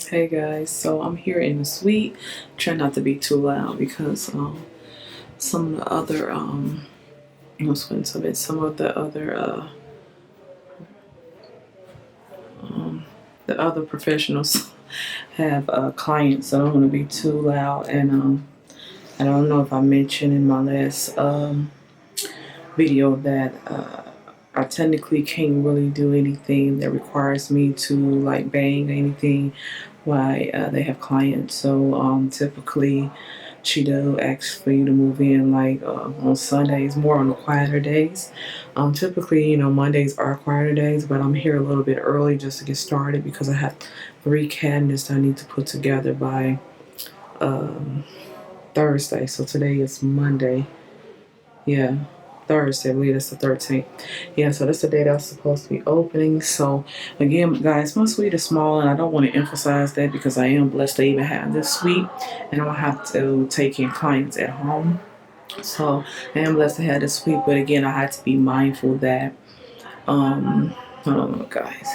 Hey guys, so I'm here in the suite. Try not to be too loud because some of the other what's of it? Some of the other professionals have clients, so I don't want to be too loud. And I don't know if I mentioned in my last video that I technically can't really do anything that requires me to like bang anything while they have clients. So typically Cheeto asks for you to move in like on Sundays, more on the quieter days. Typically, Mondays are quieter days, but I'm here a little bit early just to get started because I have 3 cabinets that I need to put together by Thursday. So today is Monday. Yeah, Thursday. I believe that's the 13th. Yeah, so that's the day that's supposed to be opening. So again, guys, my suite is small, and I don't want to emphasize that because I am blessed to even have this suite, and I don't have to take in clients at home. So I am blessed to have this suite, but again, I had to be mindful that hold on, guys.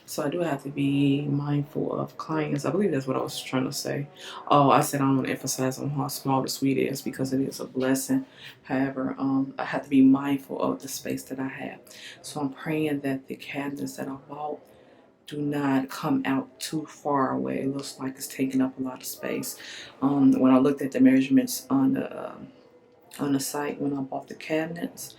So I do have to be mindful of clients. I believe that's what I was trying to say. Oh, I said I don't want to emphasize on how small the suite is because it is a blessing. However, I have to be mindful of the space that I have. So I'm praying that the cabinets that I bought do not come out too far away. It looks like it's taking up a lot of space. When I looked at the measurements on the site when I bought the cabinets,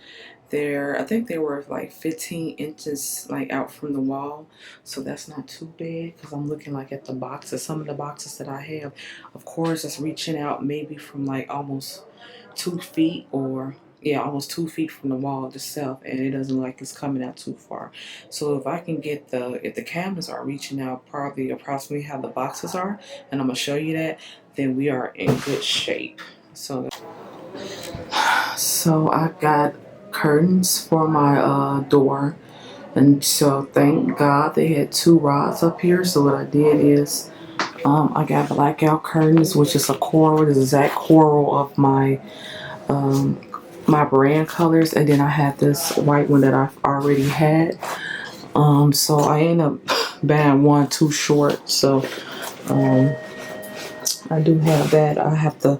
I think they were like 15 inches like out from the wall, so that's not too bad because I'm looking like at the boxes. Some of the boxes that I have, of course, it's reaching out maybe from like almost 2 feet, or yeah, almost 2 feet from the wall itself, and it doesn't like it's coming out too far. So if I can get if the cabinets are reaching out probably approximately how the boxes are, and I'm gonna show you that, then we are in good shape. So I got curtains for my door, and so thank God they had 2 rods up here. So what I did is I got blackout curtains, which is a coral, the exact coral of my brand colors, and then I had this white one that I've already had. So I ended up buying one too short, so I do have that. I have to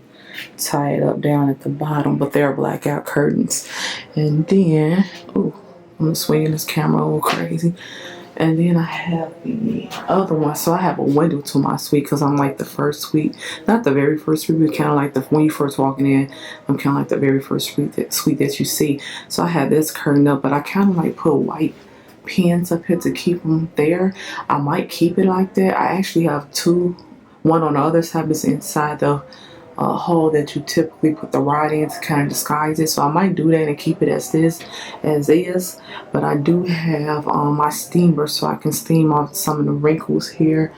tie it up down at the bottom, but they're blackout curtains. And then, ooh, I'm swinging this camera a little crazy. And then I have the other one. So I have a window to my suite because I'm like the first suite. Not the very first suite, but kind of like when you first walking in, I'm kind of like the very first suite that you see. So I have this curtain up, but I kind of like put white pins up here to keep them there. I might keep it like that. I actually have two. One on the other side is inside the hole that you typically put the rod in to kind of disguise it. So I might do that and keep it as is. But I do have my steamer so I can steam off some of the wrinkles here.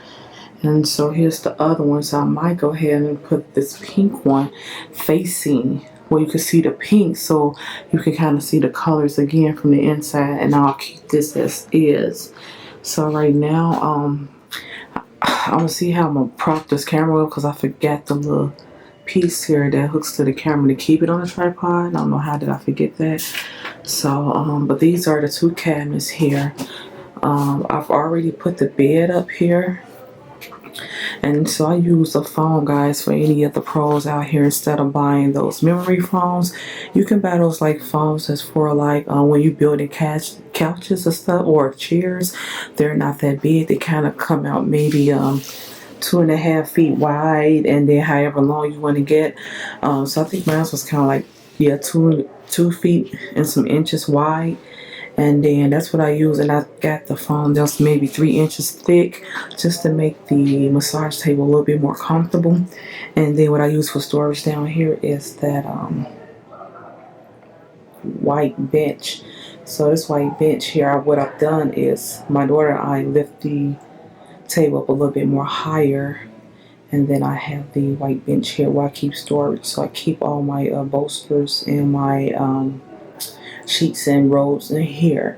And so here's the other one. So I might go ahead and put this pink one facing where you can see the pink, so you can kind of see the colors again from the inside. And I'll keep this as is. So right now, I'm gonna see how I'm gonna prop this camera up because I forgot the little piece here that hooks to the camera to keep it on the tripod. I don't know how did I forget that. So, but these are the 2 cabinets here. I've already put the bed up here. And so I use a phone, guys, for any of the pros out here. Instead of buying those memory phones, you can buy those like phones that's for like when you building couches and stuff or chairs. They're not that big. They kind of come out maybe 2.5 feet wide, and then however long you want to get. So I think mine was kind of like, yeah, 2 feet and some inches wide. And then that's what I use, and I got the foam just maybe 3 inches thick just to make the massage table a little bit more comfortable. And then what I use for storage down here is that white bench. So this white bench here, what I've done is my daughter and I lift the table up a little bit more higher, and then I have the white bench here where I keep storage. So I keep all my bolsters and my sheets and robes in here,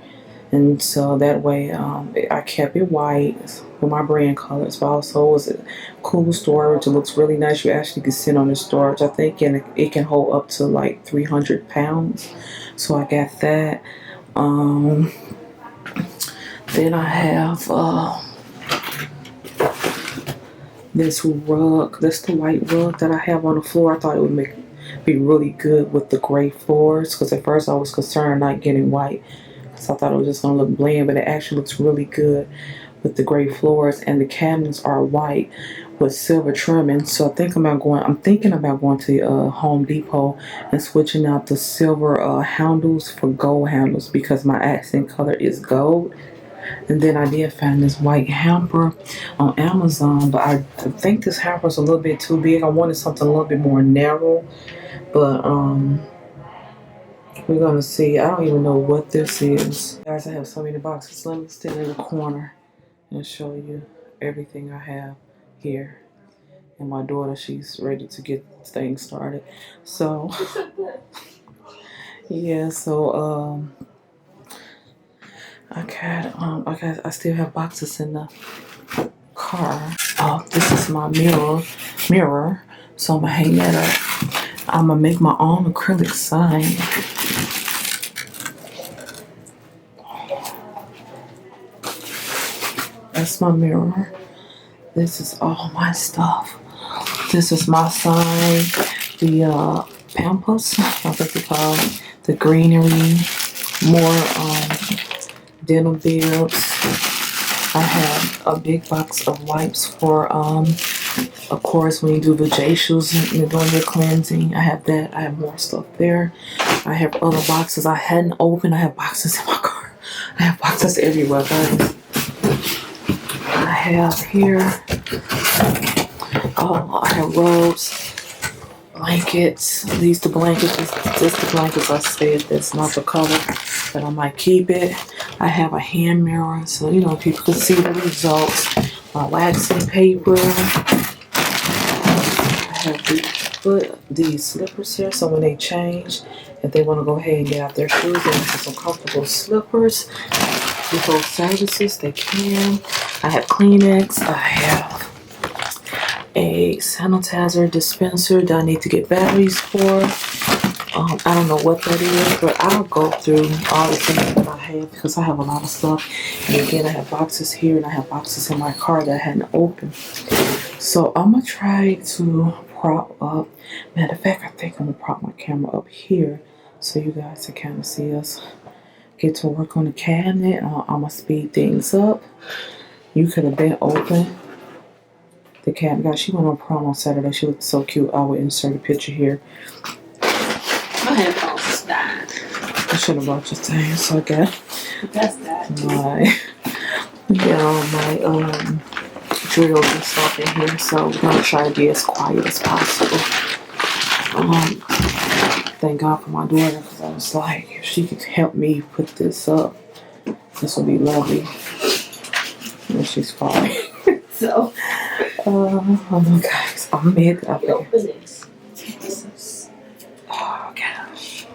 and so that way I kept it white with my brand colors, but also it was a cool storage. It looks really nice. You actually can sit on the storage, I think, and it can hold up to like 300 pounds. So I got that. Then I have this rug. That's the white rug that I have on the floor. I thought it would be really good with the gray floors, because at first I was concerned not getting white, because I thought it was just gonna look bland, but it actually looks really good with the gray floors, and the cabinets are white with silver trimming. So I'm thinking about going to Home Depot and switching out the silver handles for gold handles, because my accent color is gold. And then I did find this white hamper on Amazon, but I think this hamper is a little bit too big. I wanted something a little bit more narrow, but we're gonna see. I don't even know what this is. Guys, I have so many boxes. Let me stand in the corner and show you everything I have here. And my daughter, she's ready to get things started. So yeah, so I still have boxes in the car. Oh, this is my mirror. So I'm gonna hang that up. I'm gonna make my own acrylic sign. That's my mirror. This is all my stuff. This is my sign. The pampas, I think they call it, the greenery, more dental bibs. I have a big box of wipes for of course when you do the J shoes and you're doing your cleansing. I have that. I have more stuff there. I have other boxes I hadn't opened. I have boxes in my car. I have boxes everywhere, guys. I have here, I have robes, blankets. These the blankets. This the blankets I said that's not the color, but I might keep it. I have a hand mirror so you know people can see the results. My waxing paper. I have these slippers here, so when they change, if they want to go ahead and get out their shoes and have some comfortable slippers before services, they can. I have Kleenex. I have a sanitizer dispenser that I need to get batteries for. I don't know what that is, but I'll go through all the things that I have because I have a lot of stuff. And again, I have boxes here and I have boxes in my car that I hadn't opened. So I'm gonna try to prop up. Matter of fact, I think I'm gonna prop my camera up here so you guys can kind of see us get to work on the cabinet. I'm gonna speed things up. You could have been open the cabinet. Guys, she went on prom on Saturday. She looked so cute. I will insert a picture here. My headphones died. I should have brought your thing, so I got That's that. my drills and stuff in here. So we're gonna try to be as quiet as possible. Thank God for my daughter, because I was like, if she could help me put this up, this would be lovely. And she's falling. So, guys, I'm mid. Open this. Oh gosh.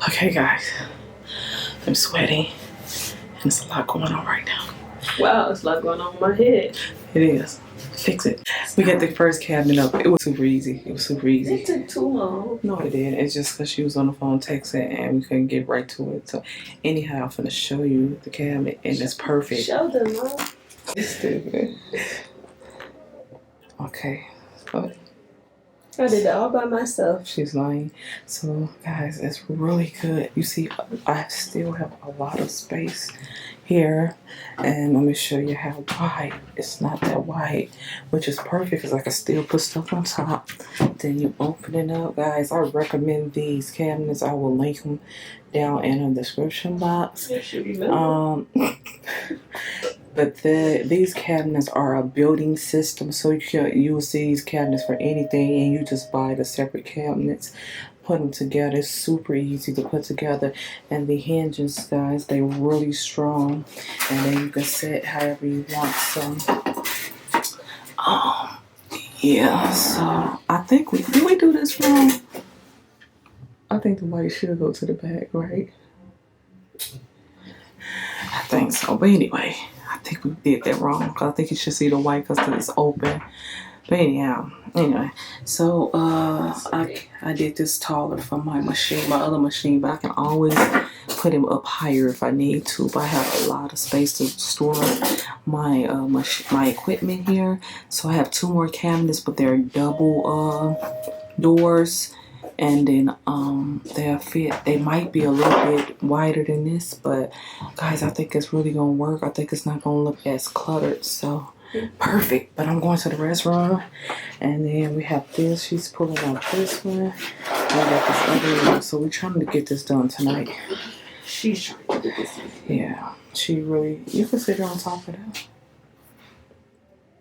Okay, guys, I'm sweating, and there's a lot going on right now. Wow, there's a lot going on in my head. It is. Fix it. We got the first cabinet up. It was super easy. It was super easy. It took too long. No, it didn't. It's just because she was on the phone texting, and we couldn't get right to it. So, anyhow, I'm finna show you the cabinet, and it's perfect. Show them, Mom. It's stupid. Okay. Oh. I did that all by myself. She's lying. So, guys, it's really good. You see, I still have a lot of space here. And let me show you how wide. It's not that wide, which is perfect because I can still put stuff on top. Then you open it up. Guys, I recommend these cabinets. I will link them down in the description box. But these cabinets are a building system, so you will see these cabinets for anything, and you just buy the separate cabinets, put them together. It's super easy to put together, and the hinges, guys, they're really strong, and then you can set however you want. So, Yeah, so I think did we do this wrong? I think the white should go to the back, right? I think so. But anyway, I think we did that wrong. Cause I think you should see the white because it's open. But anyhow, anyway, so I did this taller for my machine, my other machine, but I can always put him up higher if I need to. But I have a lot of space to store my my equipment here. So I have 2 more cabinets, but they're double doors, and then they'll fit. They might be a little bit wider than this, but guys, I think it's really gonna work. I think it's not gonna look as cluttered. So. Perfect. But I'm going to the restroom, and then we have this. She's pulling out this one. We got this other one. So we're trying to get this done tonight. She's trying to get this done. Yeah, she really. You can sit her on top of that.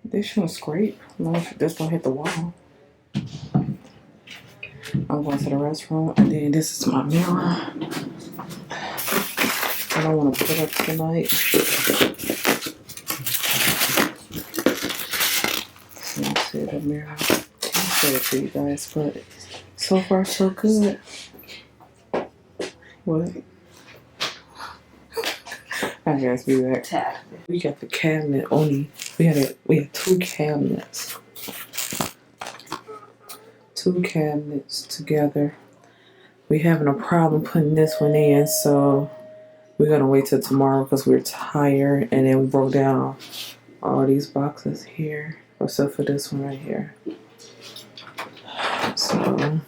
They shouldn't scrape. No, just don't hit the wall. I'm going to the restroom, and then this is my mirror. I don't want to put up tonight. The mirror. I'll show it to you guys, but so far so good. What? I guess be back. We got the cabinet only. We had 2 cabinets. 2 cabinets together. We having a problem putting this one in, so we're gonna wait till tomorrow because we're tired, and then we broke down all these boxes here. Except for this one right here. So,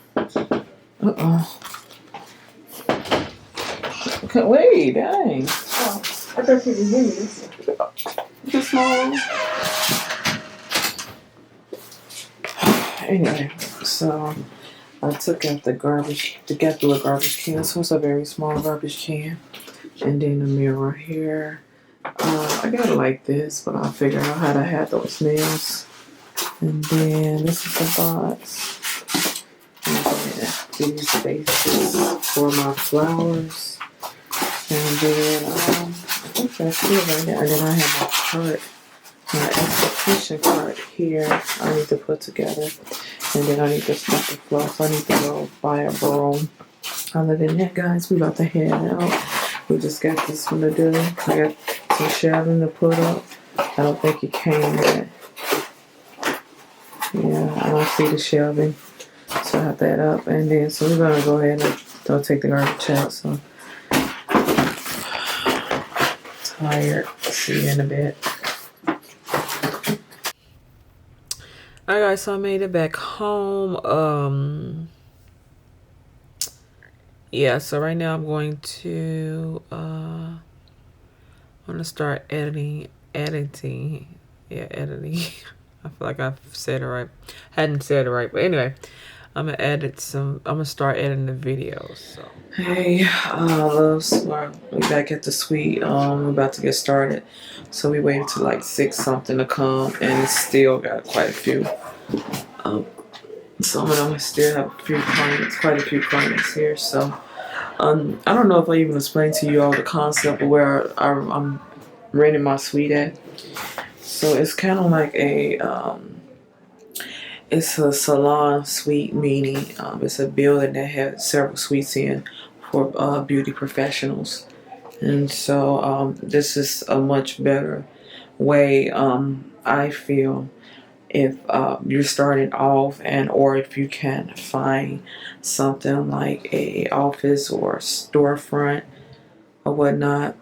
wait, dang. Oh, I thought you didn't hear me. Just small. Anyway, so I took out the garbage, to get through a garbage can. So it's a very small garbage can. And then the mirror here. I got it like this, but I'll figure out how to have those nails. And then this is the box. And then these vases for my flowers. And then I think that's it right there. And then I have my cart, my esthetician cart here. I need to put together. And then I need to stop the floss. I need to go buy a broom. Other than that, guys, we about to head out. We just got this one to do. I got some shelving to put up. I don't think it came yet. Yeah, I don't see the shelving. So I have that up. And then, so we're going to go ahead and don't take the garbage out. So, tired. See you in a bit. Alright guys, so I made it back home. Yeah, so right now I'm going to start editing. Yeah, editing. I feel like I've said it right. Hadn't said it right, but anyway, I'm gonna start editing the videos. So hey, loves, we back at the suite. We're about to get started. So we waited till like 6 something to come, and it's still got quite a few. Some of them still have quite a few clients here. So I don't know if I even explained to you all the concept of where I'm renting my suite at. So it's kind of like it's a salon suite, meaning it's a building that has several suites in for beauty professionals. And so this is a much better way, I feel, if you're starting off, and or if you can find something like a office or a storefront or whatnot.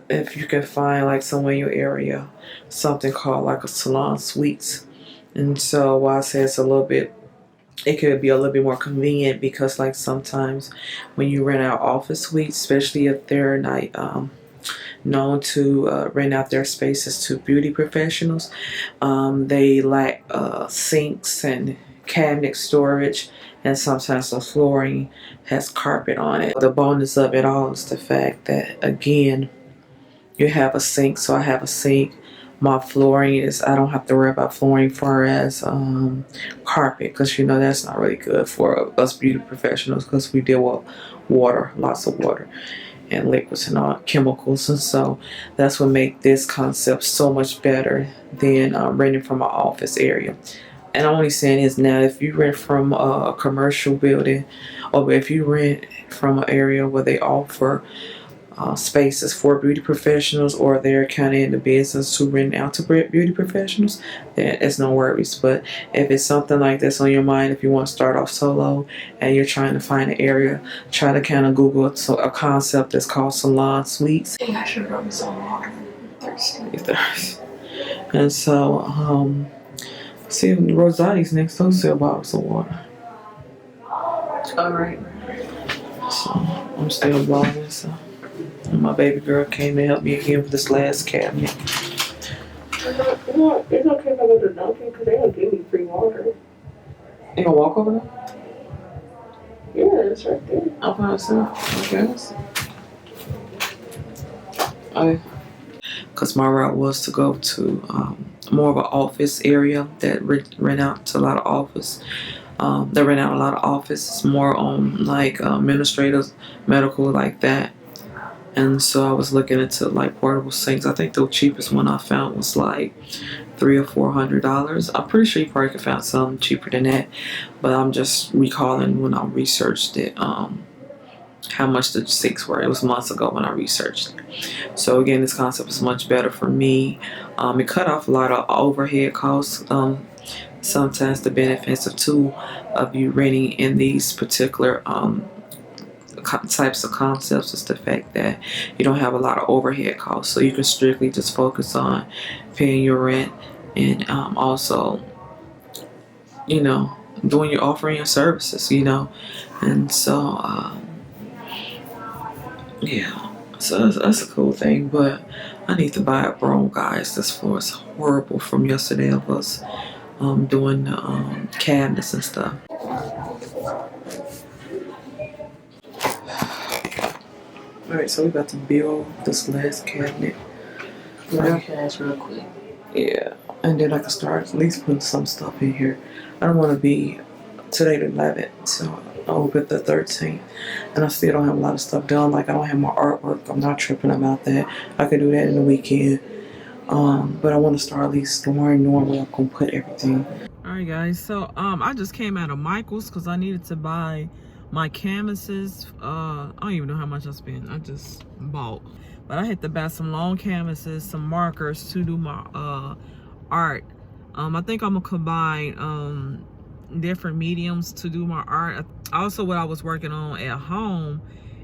If you can find like somewhere in your area something called like a salon suites. And so while I say it could be a little bit more convenient, because like sometimes when you rent out office suites, especially if they're not known to rent out their spaces to beauty professionals, they lack sinks and cabinet storage, and sometimes the flooring has carpet on it. The bonus of it all is the fact that, again, you have a sink. So I have a sink. My flooring is, I don't have to worry about flooring far as carpet, because you know that's not really good for us beauty professionals, because we deal with water, lots of water and liquids and all chemicals. And so that's what makes this concept so much better than renting from an office area. and I'm only saying this now, if you rent from a commercial building, or if you rent from an area where they offer spaces for beauty professionals, or they're kind of in the business to rent out to beauty professionals, then it's no worries. But if it's something like this on your mind, if you want to start off solo and you're trying to find an area, try to kind of Google a concept that's called salon suites. I should have brought some water. I'm thirsty. And so, see, Rosati's next door sell bottles of water. Alright. So I'm still vlogging. So and my baby girl came to help me again with this last cabinet. You know, it's okay if I go to Dunkin' because they don't give me free water. You gonna walk over there? Yeah, it's right there. I'll find myself, I guess. Okay. Because my route was to go to more of an office area that rent out to a lot of office. They rent out a lot of office. It's more on like administrators, medical, like that. And so I was looking into like portable sinks. I think the cheapest one I found was like $300 or $400. I'm pretty sure you probably could find something cheaper than that. But I'm just recalling when I researched it, how much the sinks were. It was months ago when I researched it. So again, this concept is much better for me. It cut off a lot of overhead costs. Sometimes the benefits of you renting in these particular types of concepts is the fact that you don't have a lot of overhead costs, so you can strictly just focus on paying your rent and also, you know, offering your services, you know. And so yeah, so that's a cool thing. But I need to buy a broom, guys. This floor is horrible from yesterday of us doing the cabinets and stuff. Alright, so we about to build this last cabinet. Cash real quick. Yeah, and then I can start at least putting some stuff in here. I don't want to be today the 11th, so I'll open the 13th, and I still don't have a lot of stuff done. Like I don't have my artwork. I'm not tripping about that. I could do that in the weekend. But I want to start at least storing, knowing where I'm gonna put everything. Alright, guys. So I just came out of Michael's because I needed to buy my canvases. I don't even know how much I spent. I just bought. But I had to buy some long canvases, some markers to do my art. I think I'm gonna combine different mediums to do my art. Also, what I was working on at home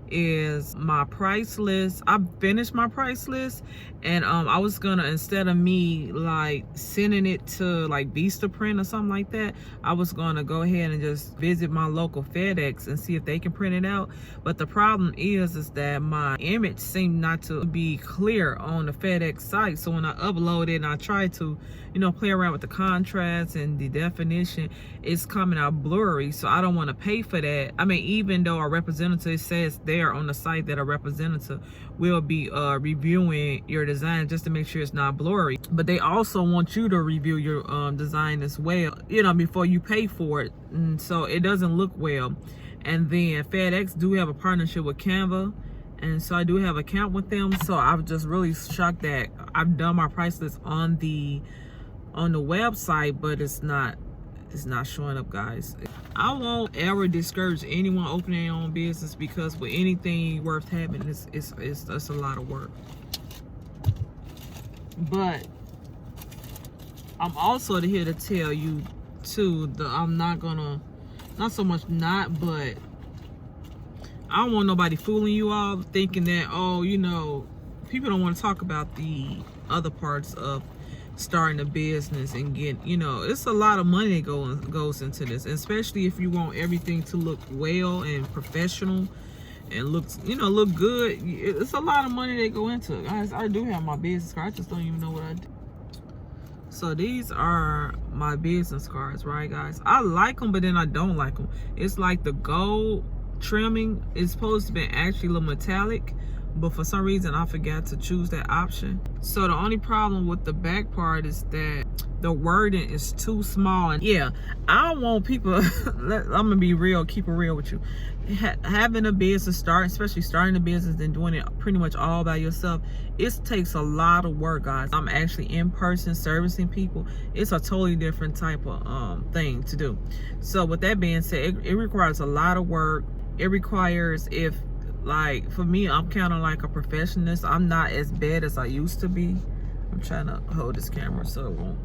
is my price list. I finished my price list, and I was gonna, instead of me like sending it to like Vistaprint or something like that, I was gonna go ahead and just visit my local FedEx and see if they can print it out. But the problem is that my image seemed not to be clear on the FedEx site. So when I upload it and I try to, you know, play around with the contrast and the definition, it's coming out blurry. So I don't want to pay for that. I mean, even though a representative says there on the site that a representative will be reviewing your design just to make sure it's not blurry, but they also want you to review your design as well, you know, before you pay for it. And so it doesn't look well. And then FedEx do have a partnership with Canva, and so I do have an account with them. So I'm just really shocked that I've done my price list on the website, but it's not showing up, guys. I won't ever discourage anyone opening their own business, because with anything worth having, it's a lot of work. But I'm also here to tell you too, I'm not gonna, not so much not, but I don't want nobody fooling you all thinking that, oh, you know, people don't want to talk about the other parts of starting a business and get, you know, it's a lot of money that goes into this, especially if you want everything to look well and professional and looks, you know, look good. It's a lot of money that go into it, guys. I do have my business card, I just don't even know what I do. So these are my business cards, right, guys? I like them, but then I don't like them. It's like the gold trimming is supposed to be actually a little metallic, but for some reason I forgot to choose that option. So the only problem with the back part is that the wording is too small. And yeah, I don't want people I'm gonna be real, keep it real with you. Having a business, especially starting a business and doing it pretty much all by yourself, it takes a lot of work, guys. I'm actually in person servicing people. It's a totally different type of thing to do. So with that being said, it requires a lot of work. It requires, if like for me, I'm kind of like a perfectionist. I'm not as bad as I used to be. I'm trying to hold this camera so it won't.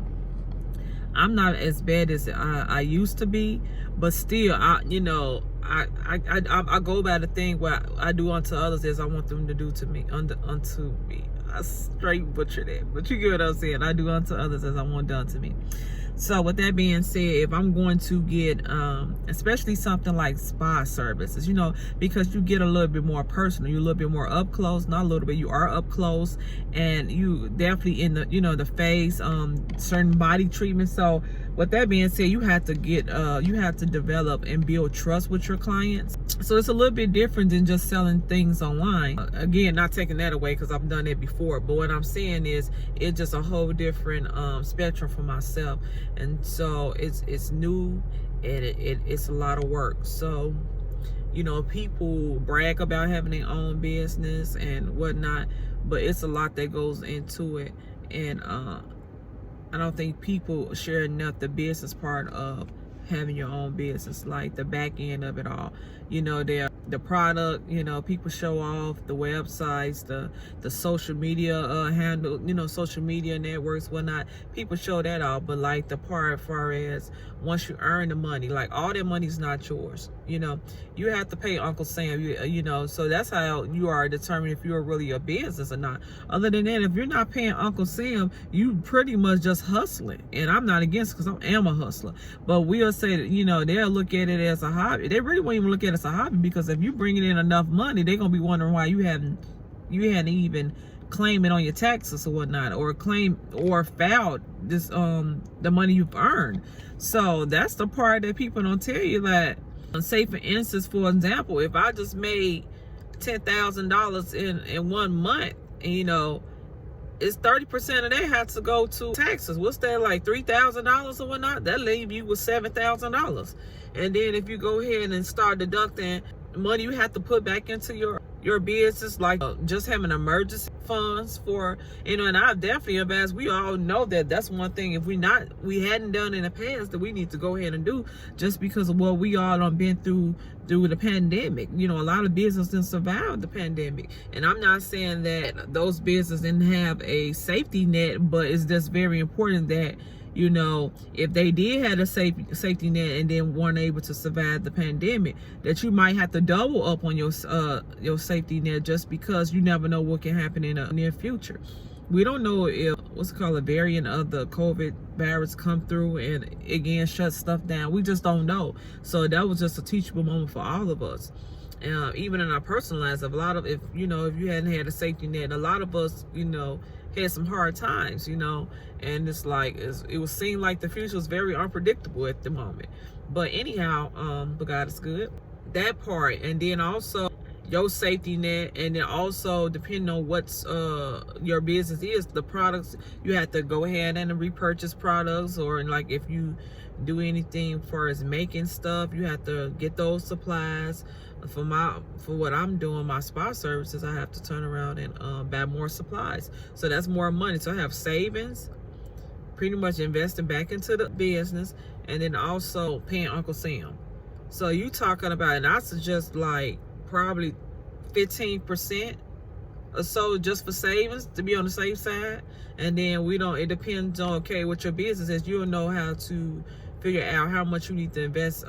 I'm not as bad as I used to be, but still, I go by the thing where I do unto others as I want them to do to me, unto me. I straight butcher that, but you get what I'm saying. I do unto others as I want done to me. So with that being said, if I'm going to get especially something like spa services, because you get a little bit more personal, you're a little bit more up close. Not a little bit, you are up close, and you definitely in the the face, certain body treatments. So with that being said, you have to develop and build trust with your clients. So it's a little bit different than just selling things online. Again, not taking that away, because I've done it before, but what I'm saying is it's just a whole different spectrum for myself. And so it's new, and it's a lot of work. So people brag about having their own business and whatnot, but it's a lot that goes into it. And I don't think people share enough the business part of having your own business, like the back end of it all. The product, people show off the websites, the social media handle, social media networks, whatnot. People show that off, but like the part as far as once you earn the money, like all that money's not yours. You have to pay Uncle Sam. So that's how you are determined if you're really a business or not. Other than that, if you're not paying Uncle Sam, you pretty much just hustling. And I'm not against it, because I am a hustler. But we'll say that, they'll look at it as a hobby. They really won't even look at it as a hobby, because if you bringing in enough money, they're gonna be wondering why you hadn't even claimed it on your taxes or whatnot, or filed this the money you've earned. So that's the part that people don't tell you. That, say for instance, for example, if I just made $10,000 in 1 month, and it's 30% of that has to go to taxes. What's that, like $3,000 or whatnot? That leave you with $7,000. And then if you go ahead and start deducting money you have to put back into your business, like just having emergency funds for, and I definitely advise, we all know that that's one thing if we hadn't done in the past that we need to go ahead and do, just because of what we all have been through the pandemic. A lot of business didn't survive the pandemic, and I'm not saying that those businesses didn't have a safety net, but it's just very important that if they did have a safety net and then weren't able to survive the pandemic, that you might have to double up on your safety net, just because you never know what can happen in the near future. We don't know if a variant of the COVID virus come through and again shut stuff down. We just don't know. So that was just a teachable moment for all of us. Even in our personal lives, if you hadn't had a safety net, a lot of us, had some hard times, and it's like it would seem like the future was very unpredictable at the moment. But anyhow, but God is good. That part, and then also your safety net, and then also depending on what's your business is, the products, you have to go ahead and repurchase products, or like if you do anything for as making stuff, you have to get those supplies. For what I'm doing, my spa services, I have to turn around and buy more supplies. So that's more money. So I have savings, pretty much investing back into the business, and then also paying Uncle Sam. So you talking about, and I suggest like probably 15% or so just for savings, to be on the safe side. And then it depends on what your business is. You'll know how to figure out how much you need to invest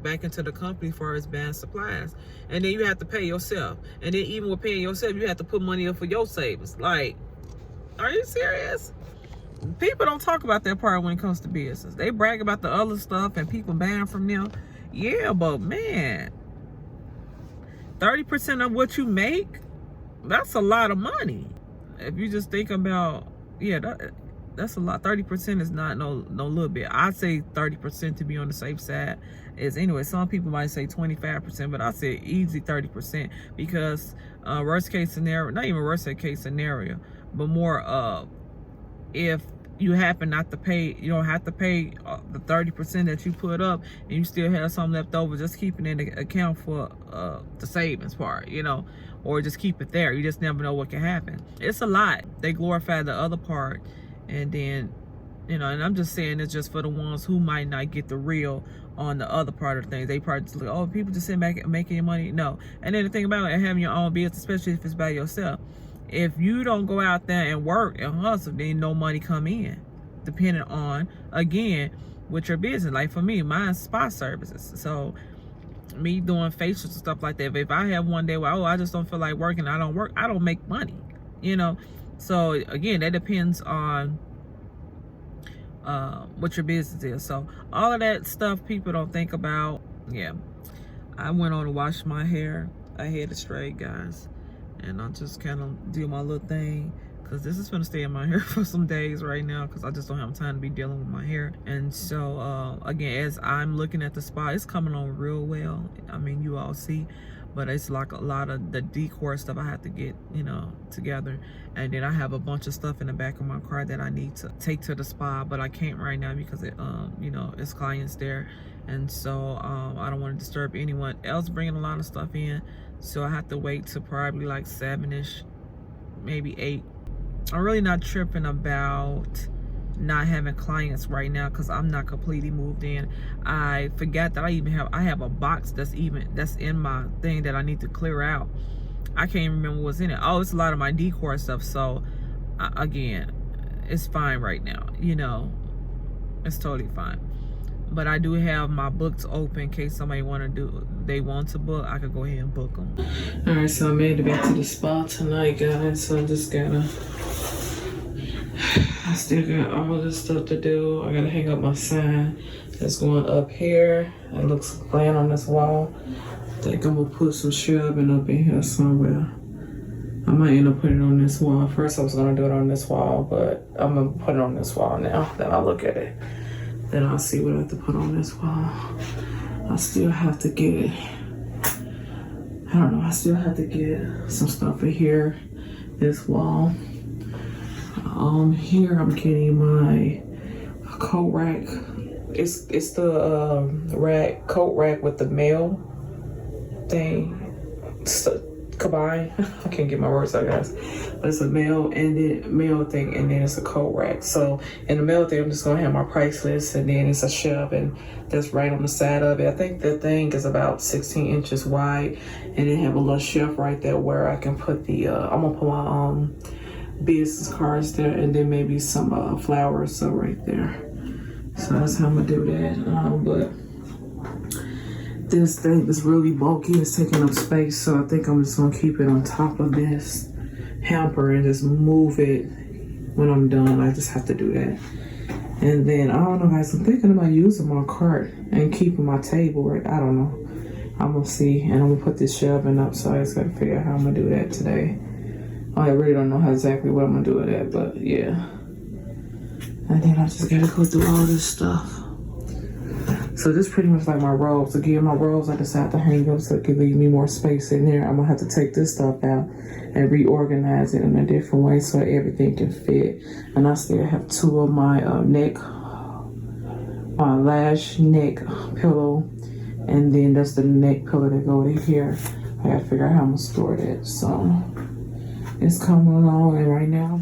back into the company for its buying supplies. And then you have to pay yourself. And then even with paying yourself, you have to put money up for your savings. Like, are you serious? People don't talk about that part when it comes to business. They brag about the other stuff and people buying from them. Yeah, but man, 30% of what you make, that's a lot of money. If you just think about, that's a lot. 30% is not no little bit. I'd say 30% to be on the safe side is anyway. Some people might say 25%, but I say easy 30% because worst case scenario, not even worst case scenario, but more if you happen not to pay, you don't have to pay the 30% that you put up, and you still have some left over. Just keeping in the account for the savings part, you know, or just keep it there. You just never know what can happen. It's a lot. They glorify the other part, and then, you know, and I'm just saying it's just for the ones who might not get the real on the other part of things. They probably just like, oh, people just sit back and making money. No. And then the thing about it, having your own business, especially if it's by yourself, if you don't go out there and work and hustle, then no money come in, depending on, again, with your business. Like for me, mine's spa services. So me doing facials and stuff like that, but if I have one day where, oh, I just don't feel like working, I don't work, I don't make money, you know. So again, that depends on what your business is. So all of that stuff people don't think about. Yeah, I went on to wash my hair. I had it straight, guys, and I just kind of do my little thing, because this is gonna stay in my hair for some days right now, because I just don't have time to be dealing with my hair. And so again, as I'm looking at the spa, it's coming on real well. I mean, you all see, but it's like a lot of the decor stuff I have to get, you know, together. And then I have a bunch of stuff in the back of my car that I need to take to the spa, but I can't right now because it you know, it's clients there, and so I don't want to disturb anyone else bringing a lot of stuff in. So I have to wait to probably like 7ish, maybe 8. I'm really not tripping about not having clients right now, because I'm not completely moved in. I forgot that I have a box that's in my thing that I need to clear out. I can't even remember what's in it. Oh, it's a lot of my decor stuff. So again, it's fine right now, you know, it's totally fine. But I do have my books open in case somebody want to book. I could go ahead and book them. All right, so I made it back to the spa tonight, guys. So I just I still got all this stuff to do. I gotta hang up my sign that's going up here. It looks plain on this wall. I think I'm gonna put some shelving up in here somewhere. I might end up putting it on this wall. First I was gonna do it on this wall, but I'm gonna put it on this wall now. Then I'll look at it. Then I'll see what I have to put on this wall. I still have to get, I don't know, I still have to get some stuff in here, this wall. Here I'm getting my coat rack. It's the coat rack with the mail thing combined. I can't get my words out, guys. But it's a mail thing, and then it's a coat rack. So in the mail thing, I'm just gonna have my price list, and then it's a shelf, and that's right on the side of it. I think the thing is about 16 inches wide, and then have a little shelf right there where I can put the I'm gonna put my business cards there, and then maybe some flowers so right there. So that's how I'm gonna do that. But this thing is really bulky. It's taking up space, so I think I'm just gonna keep it on top of this hamper and just move it when I'm done. I just have to do that. And then I don't know, guys, I'm thinking about using my cart and keeping my table right. I don't know. I'm gonna see, and I'm gonna put this shelving up, so I just gotta figure out how I'm gonna do that today. I really don't know exactly what I'm gonna do with that, but yeah. And then I just gotta go through all this stuff. So this pretty much like my robes. Again, my robes I decided to hang up so it could leave me more space in there. I'm gonna have to take this stuff out and reorganize it in a different way so everything can fit. And I still have 2 of my my lash neck pillow, and then that's the neck pillow that go in here. I gotta figure out how I'm gonna store that. So it's coming along, and right now